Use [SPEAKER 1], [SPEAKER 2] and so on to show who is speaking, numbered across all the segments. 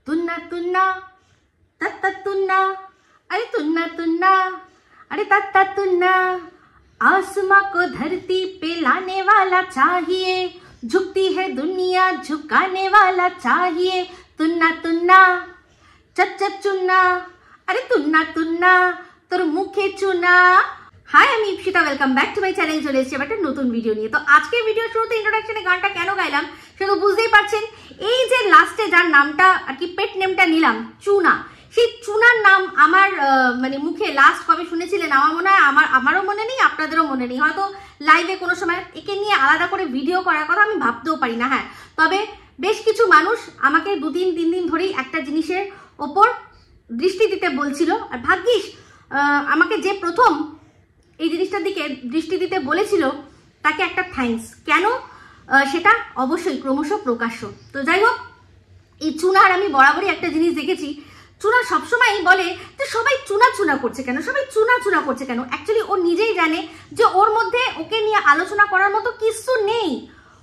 [SPEAKER 1] तुन्ना तुन्ना तत्ता तुन्ना, अरे तुन्ना तुन्ना, अरे तत्ता तुन्ना। आसमां को धरती पे लाने वाला चाहिए, झुकती है दुनिया झुकाने वाला चाहिए। तुन्ना तुन्ना चच चुन्ना, अरे तुन्ना तुन्ना তোর মুখে চুনা। হাই, আমি Ipsita, welcome back to my channel. চলে এসেছি একটা নতুন ভিডিও নিয়ে। তো আজকের ভিডিওর শুরুতে ইন্ট্রোডাকশনে গানটা কেন গাইলাম সেটা তো বুঝতেই পারছেন। এই যে লাস্টে যার নামটা আর কি পেট নেমটা নিলাম, চুনা, সেই চুনার নাম আমার মানে মুখে লাস্ট কবে শুনেছিলেন আমার মনে হয় আমারও মনে নেই, আপনাদেরও মনে নেই। হয়তো লাইভে কোনো সময় একে নিয়ে আলাদা করে ভিডিও করার কথা আমি ভাবতেও পারি না। হ্যাঁ, তবে বেশ কিছু মানুষ আমাকে 2-3 দিন ধরেই একটা জিনিসের ওপর দৃষ্টি দিতে বলছিল। আর ভাগ্যিস আমাকে যে প্রথম এই জিনিসটার দিকে দৃষ্টি দিতে বলেছিল তাকে একটা থ্যাঙ্কস। কেন সেটা অবশ্যই ক্রমশ প্রকাশ্য। তো যাই হোক, এই চুনার আমি বরাবরই একটা জিনিস দেখেছি, চুনা সবসময়ই বলে যে সবাই চুনা চুনা করছে কেন, সবাই চুনা চুনা করছে কেন। অ্যাকচুয়ালি ও নিজেই জানে যে ওর মধ্যে ওকে নিয়ে আলোচনা করার মতো কিছু নেই,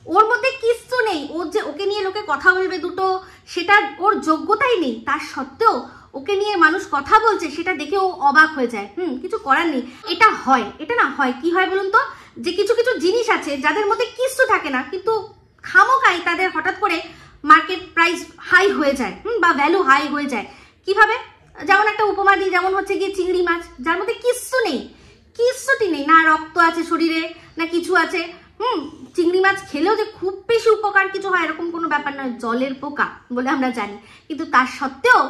[SPEAKER 1] ওর মধ্যে কিচ্ছু নেই। ওর যে ওকে নিয়ে লোকে কথা বলবে দুটো, সেটা ওর যোগ্যতাই নেই। তার সত্ত্বেও ওকে নিয়ে মানুষ কথা বলছে, সেটা দেখে ও অবাক হয়ে যায়। কিছু করার নেই। এটা হয়, এটা না হয় কি হয় বলুন তো, যে কিছু কিছু জিনিস আছে যাদের মধ্যে কিচ্ছু থাকে না, কিন্তু খামোকাই তাদের হঠাৎ করে মার্কেট প্রাইস হাই হয়ে যায়, বা ভ্যালু হাই হয়ে যায়। কিভাবে? যেমন একটা উপমা দিই, যেমন হচ্ছে গিয়ে চিংড়ি মাছ, যার মধ্যে কিচ্ছু নেই, কিচ্ছুটি নেই, না রক্ত আছে শরীরে না কিছু আছে। চিংড়ি মাছ খেলেও যে খুব বেশি উপকার কিছু হয় এরকম কোনো ব্যাপার নয়, জলের পোকা বলে আমরা জানি। কিন্তু তার সত্ত্বেও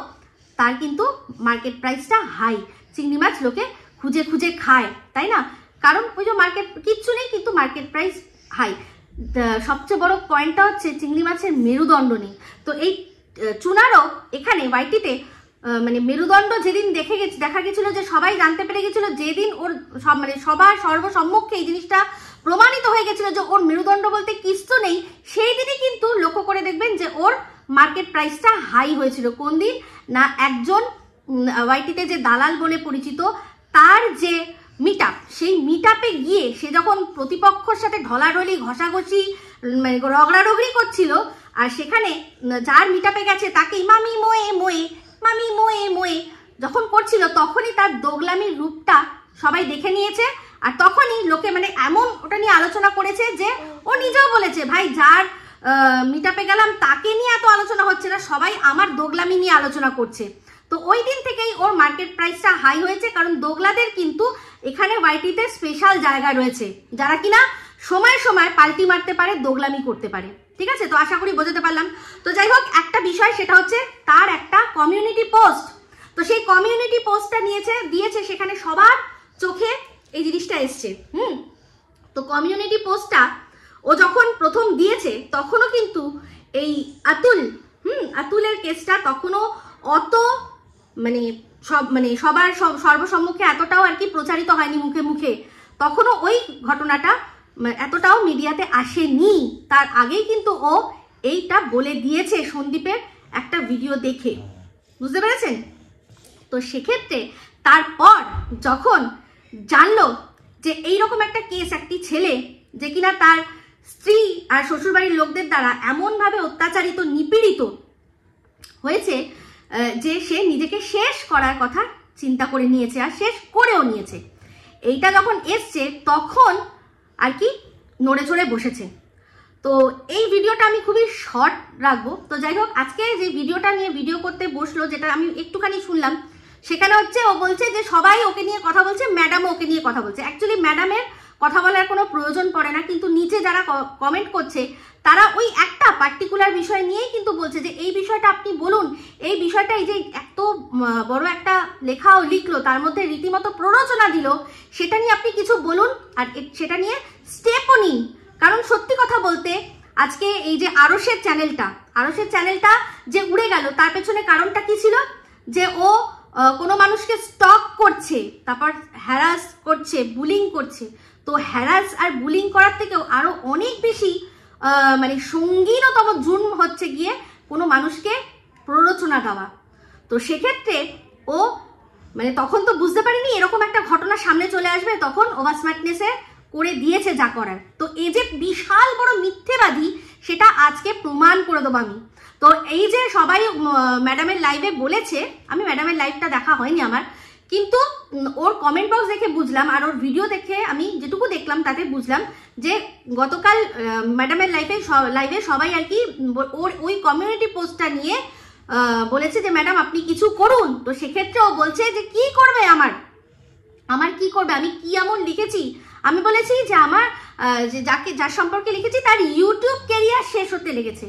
[SPEAKER 1] তার কিন্তু মার্কেট প্রাইসটা হাই। চিংড়ি মাছ লোকে খুঁজে খুঁজে খায়, তাই না? কারণ ওই যে মার্কেট কিচ্ছু নেই কিন্তু মার্কেট প্রাইস হাই। সবচেয়ে বড় পয়েন্টটা হচ্ছে চিংড়ি মাছের মেরুদণ্ড নেই। তো এই চুনারও এখানে ওয়াইটিতে মানে মেরুদণ্ড যেদিন দেখা গেছিল, যে সবাই জানতে পেরে গেছিল, যেদিন ওর মানে সবার সর্বসম্মুখে এই জিনিসটা প্রমাণিত হয়ে গেছিল যে ওর মেরুদণ্ড বলতে কিচ্ছু নেই, সেই দিনই কিন্তু লক্ষ্য করে দেখবেন যে ওর মার্কেট প্রাইসটা হাই হয়েছিল। কোন দিন না, একজন ওয়াইটিতে যে দালাল বলে পরিচিত, তার যে মিট আপ, সেই মিট আপে গিয়ে সে যখন প্রতিপক্ষের সাথে ঢলাঢলি ঘষাঘষি মানে রগড়ারগড়ি করছিল, আর সেখানে যার মিট আপে গেছে তাকেই মামি মোয়ে মোয়ে, মামি মোয়ে মোয়ে যখন করছিল, তখনই তার দোগলামির রূপটা সবাই দেখে নিয়েছে। আর তখনই লোকে মানে এমন ওটা নিয়ে আলোচনা করেছে যে ও নিজেও বলেছে, ভাই যার মিট আপে গেলাম তাকে নিয়ে এত আলোচনা হচ্ছে না, সবাই আমার দোগলামি নিয়ে আলোচনা করছে। তো ওই দিন থেকেই ওর মার্কেট প্রাইসটা হাই হয়েছে, কারণ দোগলাদের কিন্তু এখানে ওয়াইটিতে স্পেশাল জায়গা রয়েছে, যারা কিনা সময় সময় পাল্টি মারতে পারে, দোগলামি করতে পারে। ঠিক আছে, তো আশা করি বোঝাতে পারলাম। তো যাই হোক, একটা বিষয় সেটা হচ্ছে তার একটা কমিউনিটি পোস্ট। তো সেই কমিউনিটি পোস্টটা দিয়েছে সেখানে সবার চোখে এই জিনিসটা এসছে। তো কমিউনিটি পোস্টটা ও যখন প্রথম দিয়েছে তখনও কিন্তু এই আতুলের কেসটা তখনও অত মানে সবার সর্বসম্মুখে এতটাও আর কি প্রচারিত হয়নি মুখে মুখে, তখনও ওই ঘটনাটা এতটাও মিডিয়াতে আসেনি। তার আগেই কিন্তু ও এইটা বলে দিয়েছে সন্দীপের একটা ভিডিও দেখে, বুঝতে পেরেছেন? তো সেক্ষেত্রে তারপর যখন জানলো যে এইরকম একটা কেস, একটি ছেলে যে কিনা তার স্ত্রী আর শ্বশুরবাড়ির লোকদের দ্বারা এমনভাবে অত্যাচারিত, নিপীড়িত হয়েছে যে সে নিজেকে শেষ করার কথা চিন্তা করে নিয়েছে, আর শেষ করেও নিয়েছে। এইটা যখন এসছে তখন আর কি নড়ে চড়ে বসেছে। তো এই ভিডিওটা আমি খুবই শর্ট রাখবো। তো যাই হোক, আজকে যে ভিডিওটা নিয়ে ভিডিও করতে বসলো, যেটা আমি একটুখানি শুনলাম, সেখানে হচ্ছে ও বলছে যে সবাই ওকে নিয়ে কথা বলছে, ম্যাডামও ওকে নিয়ে কথা বলছে। অ্যাকচুয়ালি ম্যাডামের কথা বলার কোনো প্রয়োজন পড়ে না, কিন্তু নিচে যারা কমেন্ট করছে তারা ওই একটা পার্টিকুলার বিষয় নিয়েই কিন্তু বলছে যে এই বিষয়টা আপনি বলুন, এই বিষয়টা, এই যে এত বড় একটা লেখাও লিখলো, তার মধ্যে রীতিমতো প্ররোচনা দিল, সেটা নিয়ে আপনি কিছু বলুন, আর সেটা নিয়ে স্টেপও নিন। কারণ সত্যি কথা বলতে আজকে এই যে আরশের চ্যানেলটা যে উড়ে গেল, তার পেছনে কারণটা কি ছিল? যে ও কোনো মানুষকে স্টক করছে, তারপর হ্যারাস করছে, বুলিং করছে। তো হ্যারাস আর বুলিং করার থেকেও আরো অনেক বেশি মানে সঙ্গীনতম জুলুম হচ্ছে গিয়ে কোনো মানুষকে প্ররোচনা দেওয়া। তো সেক্ষেত্রে ও মানে তখন তো বুঝতে পারিনি এরকম একটা ঘটনা সামনে চলে আসবে, তখন ওভার স্মার্টনেসে করে দিয়েছে যা করার। তো এই যে বিশাল বড় মিথ্যেবাদী, সেটা আজকে প্রমাণ করে দেবো আমি। তো তো এই যে সবাই ম্যাডামের লাইভে বলেছে, আমি ম্যাডামের লাইভটা দেখা হয়নি আমার, কিন্তু ওর কমেন্ট বক্স দেখে বুঝলাম আর ওর ভিডিও দেখে আমি যেটুকু দেখলাম তাতে বুঝলাম যে গতকাল ম্যাডামের লাইভে সবাই আর কি ওর ওই কমিউনিটি পোস্টটা নিয়ে বলেছে যে ম্যাডাম আপনি কিছু করুন। তো সেক্ষেত্রে ও বলছে যে কি করবে, আমার কি করবে, আমি কি এমন লিখেছি। আমি বলেছি যে আমার যার সম্পর্কে লিখেছি তার ইউটিউব ক্যারিয়ার শেষ হতে লেগেছে।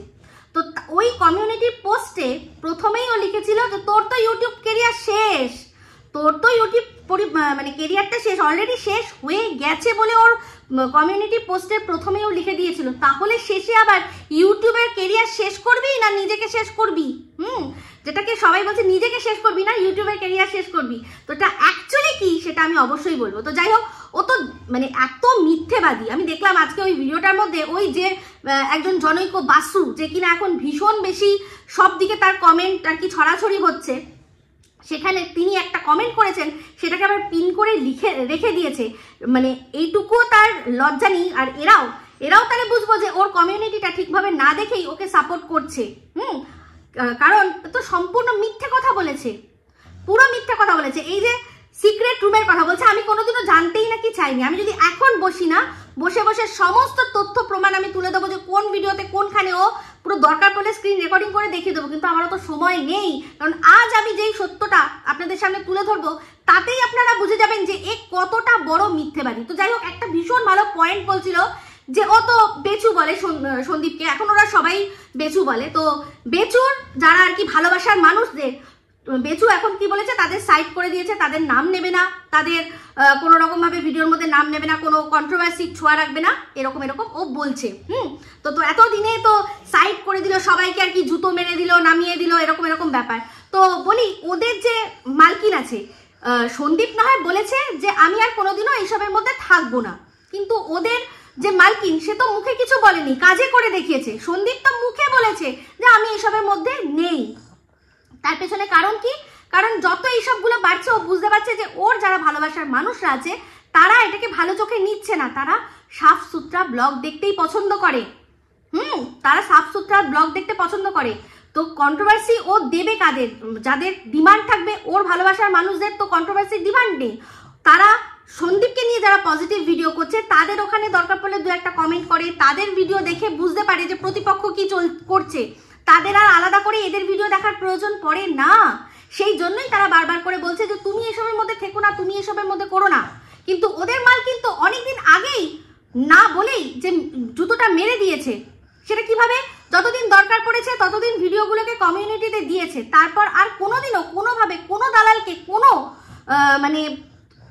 [SPEAKER 1] তো ওই কমিউনিটি পোস্টে প্রথমেই ও লিখেছিল যে তোর তো ইউটিউব ক্যারিয়ার শেষ, তোর তো ইউটিউব মানে ক্যারিয়ারটা শেষ, অলরেডি শেষ হয়ে গেছে বলে ওর কমিউনিটি পোস্টের প্রথমেও লিখে দিয়েছিল। তাহলে শেষে আবার ইউটিউবের ক্যারিয়ার শেষ করবি না নিজেকে শেষ করবি? যেটাকে সবাই বলছে নিজেকে শেষ করবি না ইউটিউবের ক্যারিয়ার শেষ করবি, তো এটা অ্যাকচুয়ালি কি সেটা আমি অবশ্যই বলবো। তো যাই হোক, ও তো মানে এত মিথ্যেবাদী। আমি দেখলাম আজকে ওই ভিডিওটার মধ্যে ওই যে একজন জনৈক বাসু, যে কিনা এখন ভীষণ বেশি সব দিকে তার কমেন্ট আর কি ছড়াছড়ি হচ্ছে, সেখানে তিনি একটা কমেন্ট করেছেন, সেটাকে আবার পিন করে রেখে দিয়েছে। মানে এইটুকু তার লজ্জা নেই। আর এরাও তাহলে বুঝবো যে ওর কমিউনিটিটা ঠিকভাবে না দেখেই ওকে সাপোর্ট করছে। কারণ তো সম্পূর্ণ মিথ্যে কথা বলেছে, পুরো মিথ্যে কথা বলেছে। এই যে সিক্রেট রুমের কথা বলছে, আমি কোনোদিনও জানতেই নাকি চাইনি। আমি যদি এখন বসি না, বসে বসে সমস্ত তথ্য প্রমাণ আমি তুলে দেবো যে কোন ভিডিওতে কোনখানে ও পুরো দরকার পড়লে স্ক্রিন রেকর্ডিং করে দেখিয়ে দেবো, কিন্তু আমারও তো সময় নেই। কারণ আজ আমি যেই সত্যটা আপনাদের সামনে তুলে ধরবো তাতেই আপনারা বুঝে যাবেন যে এ কতটা বড় মিথ্যেবাদী। তো যাই হোক, একটা ভীষণ ভালো পয়েন্ট বলছিল যে ও তো বেচু বলে সন্দীপকে, এখন ওরা সবাই বেচু বলে। তো বেচুর যারা আর কি ভালোবাসার মানুষদের, বেচু এখন কি বলেছে, তাদের সাইড করে দিয়েছে, তাদের নাম নেবে না, তাদের কোনো রকম ভাবে ভিডিওর মধ্যে নাম নেবে না, কোনো কন্ট্রোভার্সি ছোঁয়া রাখবে না, এরকম ও বলছে। তো এতদিনে তো সাইড করে দিল, সবাইকে আর কি জুতো মেরে দিল, নামিয়ে দিল, এরকম ব্যাপার। তো বলি, ওদের যে মালকিন আছে, সন্দীপ না হয় বলেছে যে আমি আর কোনোদিনও এইসবের মধ্যে থাকবো না, কিন্তু ওদের যে মালকিন সে তো মুখে কিছু বলেনি, কাজে করে দেখিয়েছে। সন্দীপ তো মুখে বলেছে যে আমি এইসবের মধ্যে নেই। তার পেছনে কারণ কি? কারণ যত এইসবগুলো বাড়ছে ও বুঝতে পারছে যে ওর যারা ভালোবাসার মানুষরা আছে তারা এটাকে ভালো চোখে নিচ্ছে না, তারা সাফ সুতরা ব্লগ দেখতেই পছন্দ করে। তারা সাফ সুতরা ব্লগ দেখতে পছন্দ করে। তো কন্ট্রোভার্সি ও দেবে কাদের? যাদের ডিমান্ড থাকবে, ওর ভালোবাসার মানুষদের তো কন্ট্রোভার্সির ডিমান্ড নেই। তারা সন্দীপকে নিয়ে যারা পজিটিভ ভিডিও করছে তাদের ওখানে দরকার পড়লে দু একটা কমেন্ট করে, তাদের ভিডিও দেখে বুঝতে পারে যে প্রতিপক্ষ কি করছে, তাদের আর আলাদা করে এদের ভিডিও দেখার প্রয়োজন পড়ে না। সেই জন্যই তারা বারবার করে বলছে যে তুমি এসবের মধ্যে থেকো না, তুমি এসবের মধ্যে করো না। কিন্তু ওদের মাল কিন্তু অনেকদিন আগেই না বলেই যে জুতোটা মেরে দিয়েছে। সেটা কিভাবে? যতদিন দরকার পড়েছে ততদিন ভিডিওগুলোকে কমিউনিটিতে দিয়েছে, তারপর আর কোনোদিনও কোনোভাবে কোনো দালালকে কোনো মানে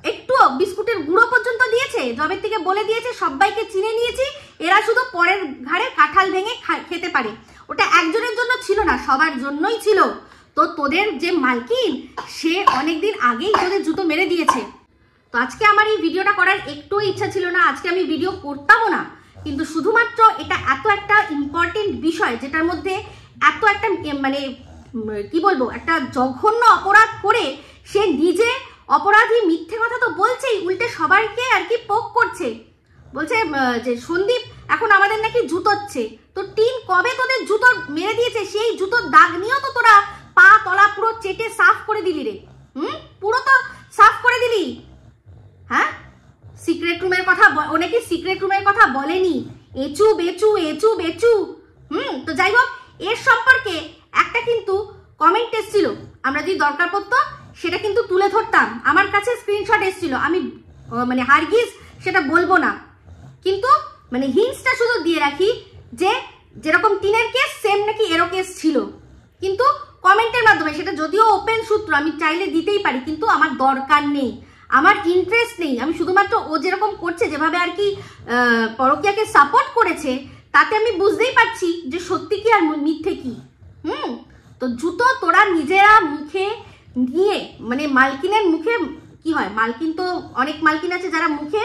[SPEAKER 1] একটুও বিস্কুটের গুঁড়ো পর্যন্ত দিয়েছে? জবের থেকে বলে দিয়েছে সবাইকে চিনে নিয়েছি, এরা শুধু পরের ঘাড়ে কাঁঠাল ভেঙে খেতে পারে। ওটা একজনের জন্য ছিল না, সবার জন্যই ছিল। তো তোদের যে মালকিন সে অনেকদিন আগেই তোদের জুতো মেরে দিয়েছে। তো আজকে আমার এই ভিডিওটা করার একটু ইচ্ছা ছিল না, আজকে আমি ভিডিও করতামও না, কিন্তু শুধুমাত্র এটা এত একটা ইম্পর্টেন্ট বিষয় যেটার মধ্যে এত একটা মানে কি বলবো, একটা জঘন্য অপরাধ করে সে নিজে অপরাধী, মিথ্যে কথা তো বলছেই, উল্টে সবাইকে আর কি পোক করছে। বলছে যে সন্দীপ এখন আমাদের নাকি জুতোচ্ছে। তো টিন কবে তোদের জুতো মেরে দিয়েছে, সেই জুতোর দাগ নিয়েও তো তোরা পা তলা পুরো চেটে সাফ করে দিলি রে। পুরো তো সাফ করে দিলি। হ্যাঁ, সিক্রেট রুমের কথা অনেকে সিক্রেট রুমের কথা বলেনি, এচু বেচু এচু বেচু। তো যাই হোক, এর সম্পর্কে একটা কিন্তু কমেন্ট এসেছিল, আমরা যদি দরকার পড়তো সেটা কিন্তু তুলে ধরতাম। আমার কাছে স্ক্রিনশট এসেছিল, আমি মানে হারগিজ সেটা বলবো না, কিন্তু মানে হিন্টসটা শুধু দিয়ে রাখি যে যেরকম টিনের কেস সেম নাকি এরও কেস ছিল, কিন্তু কমেন্টের মাধ্যমে, সেটা যদিও ওপেন সূত্র আমি চাইলে দিতেই পারি, কিন্তু আমার দরকার নেই, আমার ইন্টারেস্ট নেই। আমি শুধুমাত্র ও যেরকম করছে, যেভাবে আর কি পরকীয়াকে সাপোর্ট করেছে, তাতে আমি বুঝতেই পারছি যে সত্যি কি আর মিথ্যে কি। তো জুতো তোরা নিজেরা মুখে নিয়ে, মানে মালকিনের মুখে কি হয়, মালকিন তো অনেক মালকিন আছে যারা মুখে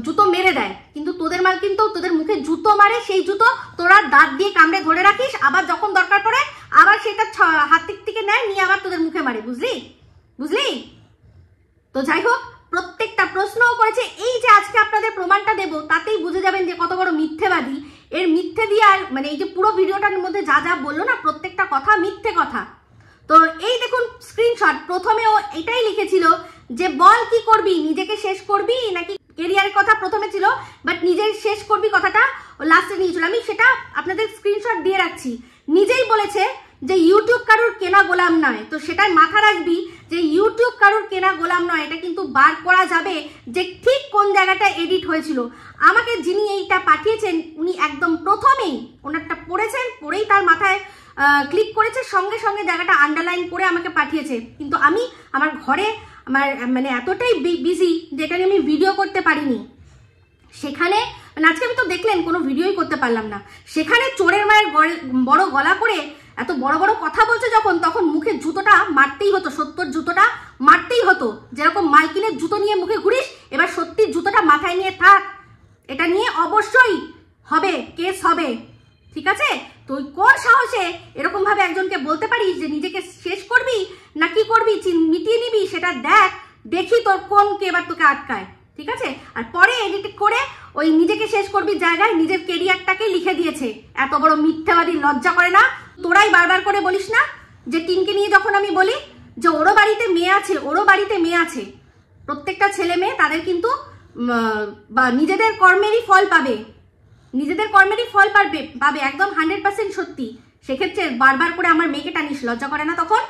[SPEAKER 1] জুতো মেরে দেয়, কিন্তু তোদের মালকিন তো তোদের মুখে জুতো মারে, সেই জুতো তোরা দাঁত দিয়ে কামড়ে ধরে রাখিস, আবার যখন দরকার পড়ে আবার সেটা হাত থেকে নেয়, নিয়ে আবার তোদের মুখে মারে। বুঝলি? তো যাই হোক, প্রত্যেকটা প্রশ্নও করেছে। এই যে আজকে আপনাদের প্রমাণটা দেব তাতেই বুঝে যাবেন যে কত বড় মিথ্যেবাদী। এর মিথ্যে দিয়ে আর মানে এই যে পুরো ভিডিওটার মধ্যে যা যা বললো না প্রত্যেকটা কথা মিথ্যে কথা। তো এই দেখুন স্ক্রিনশট, প্রথমে ও এটাই লিখেছিল যে বল কি করবি, নিজেকে শেষ করবি নাকি কেরিয়ারের কথা প্রথমে ছিল, বাট নিজের শেষ করবি কথাটা ও লাস্টে নিয়েছিল। আমি সেটা আপনাদের স্ক্রিনশট দিয়ে রাখছি। নিজেই বলেছে যে ইউটিউব কারুর কেনা গোলাম নয়। তো সেটাই মাথা রাখবি যে ইউটিউব কারুর কেনা গোলাম নয়, এটা কিন্তু বার করা যাবে যে ঠিক কোন জায়গাটা এডিট হয়েছিল। আমাকে যিনি এইটা পাঠিয়েছেন উনি একদম প্রথমেই ওনারটা পড়েছেন, পড়েই তার মাথায় ক্লিক করেছে, সঙ্গে সঙ্গে জায়গাটা আন্ডারলাইন করে আমাকে পাঠিয়েছে। কিন্তু আমি আমার ঘরে আমার মানে এতটাই বিজি যেটা নিয়ে আমি ভিডিও করতে পারিনি। সেখানে মানে আজকে আমি তো দেখলেন কোনো ভিডিওই করতে পারলাম না। সেখানে চোরের মায়ের বড় গলা করে এত বড় বড় কথা বলছে যখন, তখন মুখে জুতোটা মারতেই হতো, সত্যর জুতোটা মারতেই হতো। যেরকম মালকিনের জুতো নিয়ে মুখে ঘুরিস, এবার সত্যির জুতোটা মাথায় নিয়ে থাক। এটা নিয়ে অবশ্যই হবে, কেস হবে, ঠিক আছে? তুই কোন সাহসে এরকম ভাবে একজনকে বলতে পারিস যে নিজেকে শেষ করবি না কি করবি, মিটিয়ে নিবি, সেটা দেখ, দেখি তোর কোন কে এবার তোকে আটকায়, ঠিক আছে? আর পরে এডিট করে ওই নিজেকে শেষ করবি জায়গায় নিজের কেরিয়ারটাকে লিখে দিয়েছে। এত বড় মিথ্যাবাদী লজ্জা করে না? তোরাই বারবার করে বলিস না যে টিনকে নিয়ে যখন আমি বলি যে ওরও বাড়িতে মেয়ে আছে, ওরও বাড়িতে মেয়ে আছে, প্রত্যেকটা ছেলে মেয়ে তাদের কিন্তু নিজেদের কর্মেরই ফল পাবে, নিজেদের কর্মেরই ফল পাবে একদম 100% সত্যি। সেক্ষেত্রে বারবার করে আমার মেয়েকে টানিস, লজ্জা করে না তখন?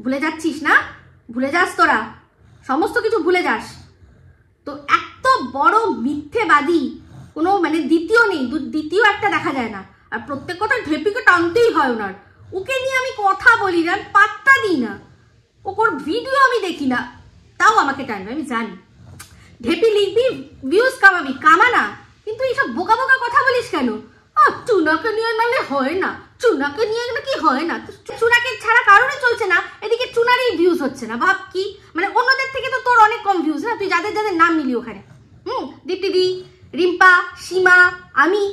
[SPEAKER 1] ভুলে যাচ্ছিস না? ভুলে যাস, তোরা সমস্ত কিছু ভুলে যাস। তো এত বড় মিথ্যেবাদী কোনো মানে দ্বিতীয় নেই, দ্বিতীয় একটা দেখা যায় না। আর প্রত্যেক কথা ঢেপিকে টানতেই হয় ওনার। ওকে নিয়ে আমি কথা বলি না, পাত্তা দিই না, ওর ভিডিও আমি দেখি না, তাও আমাকে টানবে, আমি জানি। ঢেপি লিখবি, ভিউজ কামাবি, কামা না, কিন্তু এইসব বোকা বোকা কথা বলিস কেন? চুনাকে নিয়ে নালে হয় না, চুনাকে নিয়ে নাকি হয় না। চুনাকে ছাড়া কারণে চলছে না, এদিকে চুনারই ভিউজ হচ্ছে না। ভাব কি, মানে অন্যদের থেকে তো তোর অনেক কম ভিউজ না, তুই যাদের যাদের নাম নিলি ওখানে, দীপ্তিদি, রিম্পা, সীমা, আমি,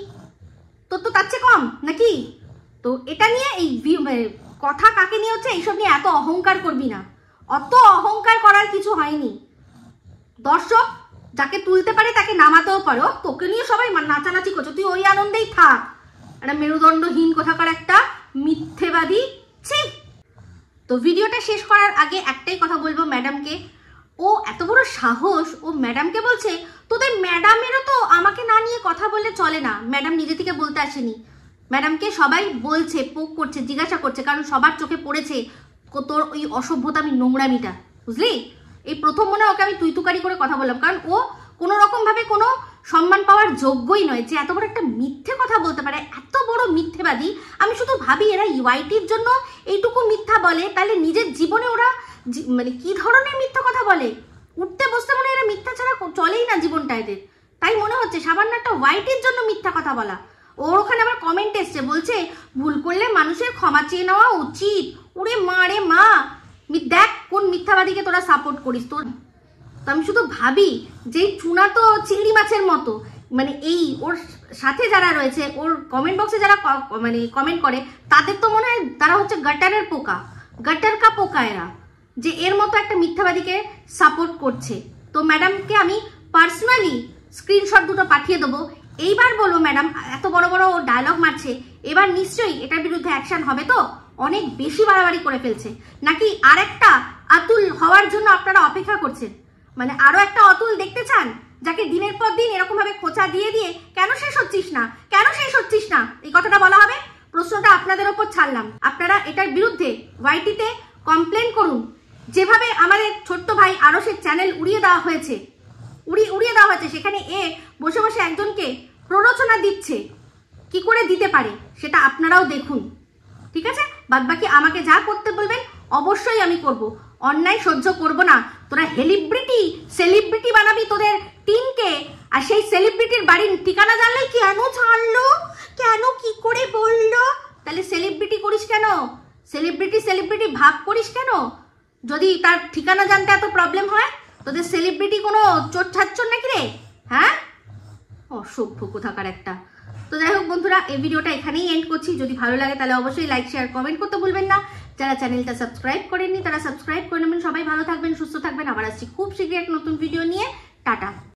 [SPEAKER 1] তোর তো তার চেয়ে কম নাকি? তো এটা নিয়ে এই কথা কাকে নিয়ে হচ্ছে এইসব নিয়ে এত অহংকার করবি না। অত অহংকার করার কিছু হয়নি। দর্শক যাকে তুলতে পারে তাকে নামাতেও পারো। তোকে নিয়ে সবাই নাচানাচি করছে, তুই ওই আনন্দেই থাক। একটা মেরুদণ্ডহীন কোথাকার একটা মিথ্যেবাদী, ছি। তো ভিডিওটা শেষ করার আগে একটাই কথা বলবো ম্যাডামকে। ও এত বড় সাহস, ও ম্যাডামকে বলছে তোদের ম্যাডামেরও তো আমাকে না নিয়ে কথা বললে চলে না। ম্যাডাম নিজে থেকে বলতে আসেনি, ম্যাডামকে সবাই বলছে, পোক করছে, জিজ্ঞাসা করছে, কারণ সবার চোখে পড়েছে তোর ওই অসভ্যতামি, নোংরামিটা, বুঝলি? এই প্রথম মনে ওকে আমি তুই তুকারি করে কথা বললাম, কারণ ও কোনো রকম ভাবে কোনো সম্মান পাওয়ার যোগ্যই নয় যে এত বড় একটা মিথ্যে কথা বলতে পারে, এত বড় মিথ্যেবাদী। আমি শুধু ভাবি এরা ইউআইটির জন্য এইটুকু মিথ্যা বলে, তাহলে নিজের জীবনে ওরা মানে কি ধরনের মিথ্যা কথা বলে? উঠতে বসতে মনে এরা মিথ্যা ছাড়া চলেই না জীবনটা এদের। তাই মনে হচ্ছে সামান্য একটা ওয়াইটির জন্য মিথ্যা কথা বলা। ওর ওখানে আবার কমেন্ট এসছে, বলছে ভুল করলে মানুষের ক্ষমা চেয়ে নেওয়া উচিত। ওরে মা রে মা, দেখ কোন মিথ্যাবাদীকে তোরা সাপোর্ট করিস। তো আমি শুধু ভাবি যে চুনা তো চিংড়ি মাছের মতো, মানে এই ওর সাথে যারা রয়েছে, ওর কমেন্ট বক্সে যারা মানে কমেন্ট করে, তাদের তো মনে হয় তারা হচ্ছে গাটারের পোকা, গাটার কা পোকা এরা, যে এর মতো একটা মিথ্যাবাদীকে সাপোর্ট করছে। তো ম্যাডামকে আমি পার্সোনালি স্ক্রিনশট দুটো পাঠিয়ে দেবো। এইবার বলবো ম্যাডাম এত বড় বড় ও ডায়লগ মারছে, এবার নিশ্চয়ই এটার বিরুদ্ধে অ্যাকশন হবে। তো অনেক বেশি বাড়াবাড়ি করে ফেলছে, নাকি আরেকটা আতুল হওয়ার জন্য আপনারা অপেক্ষা করছেন? মানে আরো একটা অতুল দেখতে চান, যাকে দিনের পর দিন এরকম ভাবে খোঁচা দিয়ে দিয়ে কেন শেষ হচ্ছিস না, কেন শেষ হচ্ছিস না, এই কথাটা বলা হবে? প্রশ্নটা আপনাদের ওপর ছাড়লাম। আপনারা এটার বিরুদ্ধে ওয়াইটিতে কমপ্লেন করুন। যেভাবে আমাদের ছোট্ট ভাই আরশের চ্যানেল উড়িয়ে দেওয়া হয়েছে, সেখানে এ বসে বসে একজনকে প্ররোচনা দিচ্ছে, কি করে দিতে পারে সেটা আপনারাও দেখুন, ঠিক আছে? বাদ বাকি আমাকে যা করতে বলবেন অবশ্যই আমি করব, অন্যায় সহ্য করব না। তোরা সেলিব্রিটি বানাবি তোদের টিমকে, আর সেই সেলিব্রিটির বাড়ির ঠিকানা জানলেই কেন ছাড়লো, কেন কি করে বললো? তাহলে সেলিব্রিটি করিস কেন? সেলিব্রিটি ভাব করিস কেন? যদি তার ঠিকানা জানতে এত প্রবলেম হয়, তোদের সেলিব্রিটি কোনো চোট ছাড়ছর নাকি রে? হ্যাঁ, অসভ্য কোথাকার একটা। তো যাই হোক বন্ধুরা, এই ভিডিওটা এখানেই এন্ড করছি। যদি ভালো লাগে তাহলে অবশ্যই লাইক, শেয়ার, কমেন্ট করতে ভুলবেন না। যারা চ্যানেলটা সাবস্ক্রাইব করেননি তারা সাবস্ক্রাইব করে নেবেন। সবাই ভালো থাকবেন, সুস্থ থাকবেন। আবার আসছি খুব শীঘ্রই এক নতুন ভিডিও নিয়ে। টাটা।